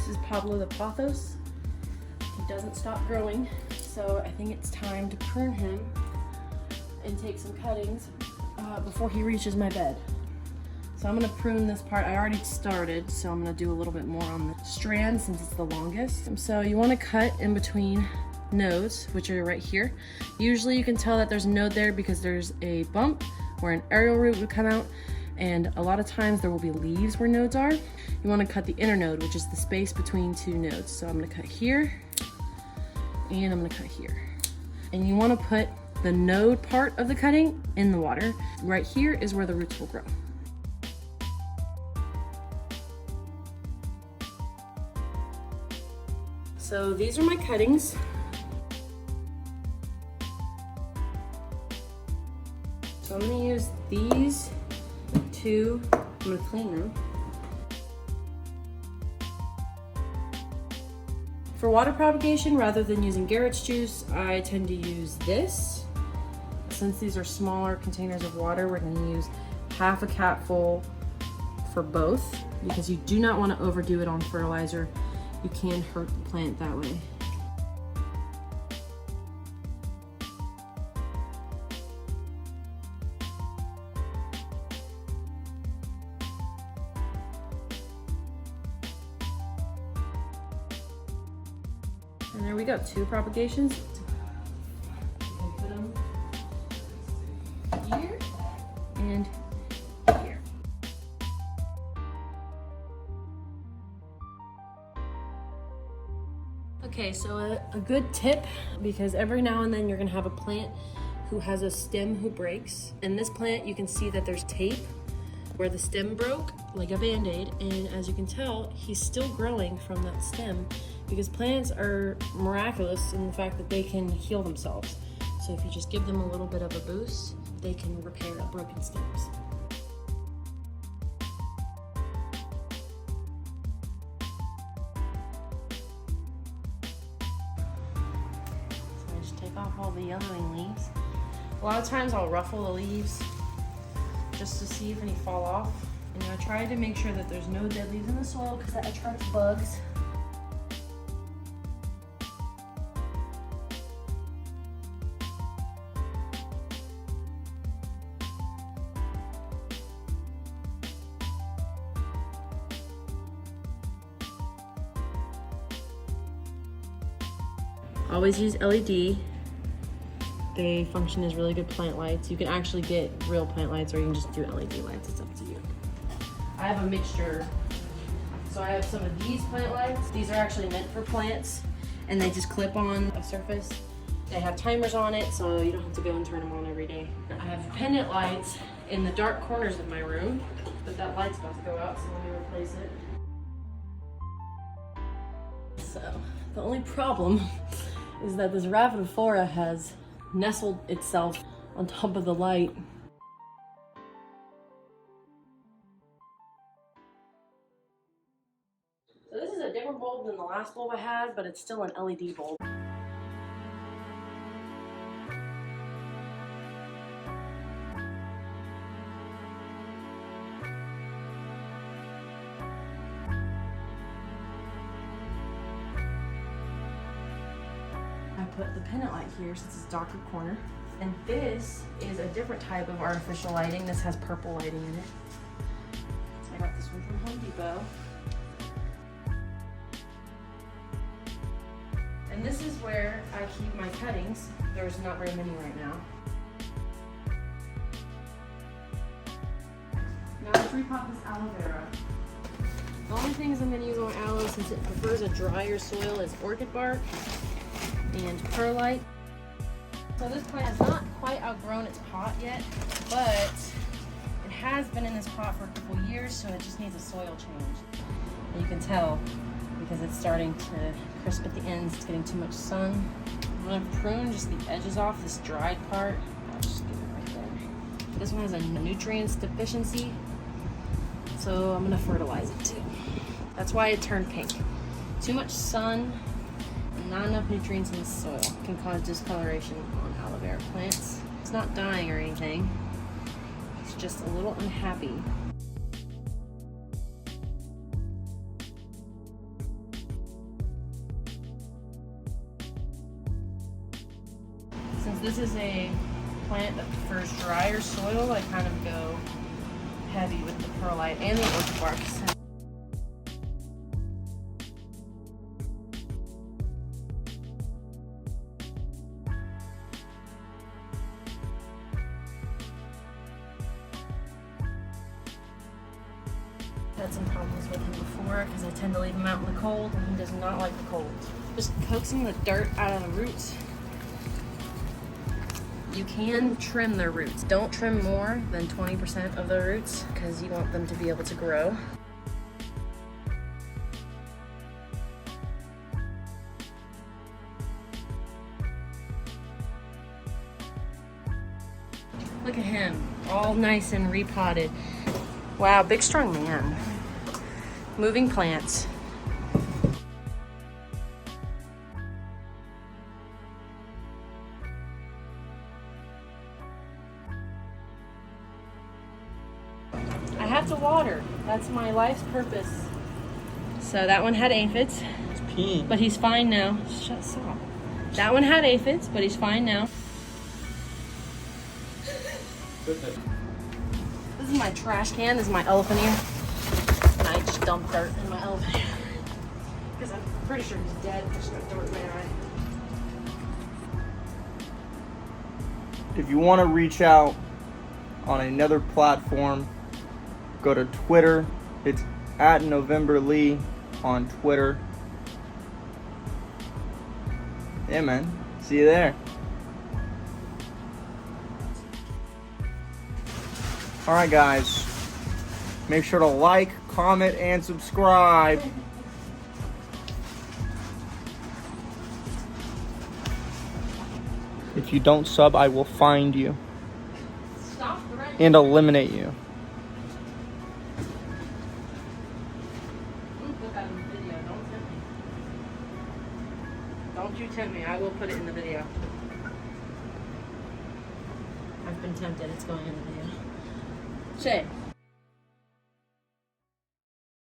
This is Pablo the Pothos. He doesn't stop growing, so I think it's time to prune him and take some cuttings before he reaches my bed. So I'm gonna prune this part. I already started, so I'm gonna do a little bit more on the strand since it's the longest. So you wanna cut in between nodes, which are right here. Usually you can tell that there's a node there because there's a bump where an aerial root would come out, and a lot of times there will be leaves where nodes are. You wanna cut the inner node, which is the space between two nodes. So I'm gonna cut here, and I'm gonna cut here. And you wanna put the node part of the cutting in the water. Right here is where the roots will grow. So these are my cuttings. So I'm gonna use these two, I'm gonna clean them. For water propagation, rather than using Garrett's juice, I tend to use this. Since these are smaller containers of water, we're gonna use half a capful for both because you do not wanna overdo it on fertilizer. You can hurt the plant that way. And there we go, 2 propagations. You can put them here and here. Okay, so a good tip, because every now and then you're gonna have a plant who has a stem who breaks. In this plant, you can see that there's tape where the stem broke, like a band-aid, and as you can tell, he's still growing from that stem because plants are miraculous in the fact that they can heal themselves. So if you just give them a little bit of a boost, they can repair broken stems. So I just take off all the yellowing leaves. A lot of times I'll ruffle the leaves just to see if any fall off. And I try to make sure that there's no dead leaves in the soil because that attracts bugs. Always use LED. They function as really good plant lights. You can actually get real plant lights or you can just do LED lights, it's up to you. I have a mixture. So I have some of these plant lights. These are actually meant for plants and they just clip on a surface. They have timers on it so you don't have to go and turn them on every day. I have pendant lights in the dark corners of my room, but that light's about to go out, so let me replace it. So the only problem is that this Rapidiflora has nestled itself on top of the light. So this is a different bulb than the last bulb I had, but it's still an LED bulb. I put the pendant light here since it's darker corner. And this is a different type of artificial lighting. This has purple lighting in it. So I got this one from Home Depot. And this is where I keep my cuttings. There's not very many right now. Now let's repot this aloe vera. The only things I'm gonna use on aloe, since it prefers a drier soil, is orchid bark and perlite. So this plant has not quite outgrown its pot yet, but it has been in this pot for a couple years, so it just needs a soil change. And you can tell because it's starting to crisp at the ends, it's getting too much sun. I'm gonna prune just the edges off this dried part. I'll just get it right there. This one has a nutrients deficiency, so I'm gonna fertilize it too. That's why it turned pink. Too much sun and not enough nutrients in the soil can cause discoloration on aloe vera plants. It's not dying or anything, it's just a little unhappy. Since this is a plant that prefers drier soil, I kind of go heavy with the perlite and the orchid bark. Had some problems with him before because I tend to leave him out in the cold and he does not like the cold. Just coaxing the dirt out of the roots. You can trim their roots. Don't trim more than 20% of the roots because you want them to be able to grow. Look at him, all nice and repotted. Wow, big strong man. Moving plants. I have to water. That's my life's purpose. So that one had aphids. It's peeing. But he's fine now. Shut up. That one had aphids, but he's fine now. This is my trash can. This is my elephant ear. And I just dump dirt in my elephant ear. Because I'm pretty sure he's dead. I just got dirt in my eye. If you want to reach out on another platform, go to Twitter. It's at November Lee on Twitter. Yeah, man. See you there. Alright, guys. Make sure to like, comment, and subscribe. If you don't sub, I will find you and eliminate you. Put that in the video. Don't tempt me. Don't you tempt me. I will put it in the video. I've been tempted. It's going in the video. Che.